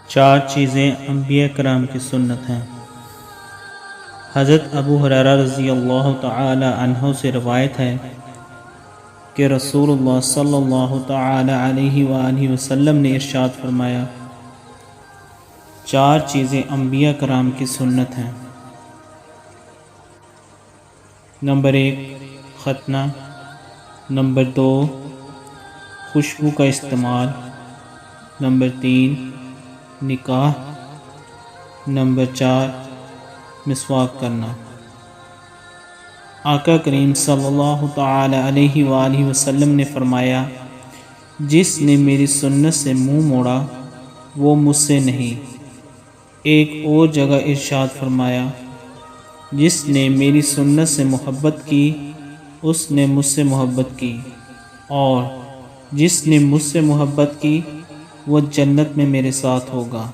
چار چیزیں انبیاء کرام کی سنت ہیں۔ حضرت ابو ہریرہ رضی اللہ تعالی عنہ سے روایت ہے کہ رسول اللہ صلی اللہ تعالی علیہ وآلہ وسلم نے ارشاد فرمایا، چار چیزیں انبیاء کرام کی سنت ہیں۔ نمبر 1 ختنہ، نمبر 2 خوشبو کا استعمال، نمبر 3 نکاح، نمبر 4 مسواک کرنا۔ آقا کریم صلی اللہ تعالی علیہ وآلہ وسلم نے فرمایا، جس نے میری سنت سے منہ موڑا وہ مجھ سے نہیں۔ ایک اور جگہ ارشاد فرمایا، جس نے میری سنت سے محبت کی اس نے مجھ سے محبت کی، اور جس نے مجھ سے محبت کی وہ جنت میں میرے ساتھ ہوگا۔